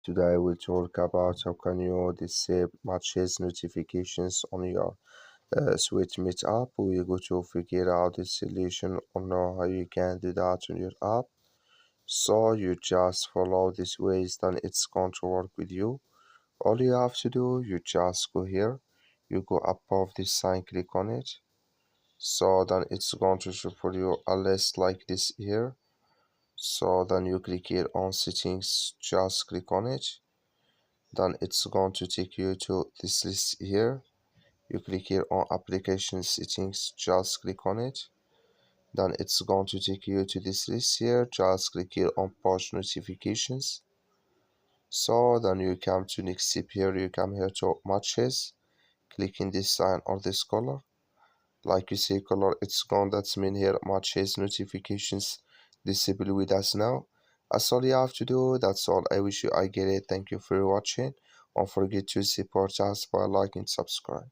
Today we'll talk about how can you disable matches notifications on your SweetMeet app. We're going to figure out the solution or know how you can do that on your app. So you just follow this ways, then it's going to work with you. All you have to do, you just go here, you go above this sign, click on it. So then it's going to show for you a list like this here. So then you click here on settings, just click on it. Then it's going to take you to this list here. You click here on application settings, just click on it. Then it's going to take you to this list here, just click here on push notifications. So then you come to next step here, you come here to matches, click in this sign or this color. Like you see color, it's gone, that's mean here matches notifications disable with us now. That's all you have to do. That's all. I wish you I get it. Thank you for watching. Don't forget to support us by liking and subscribe.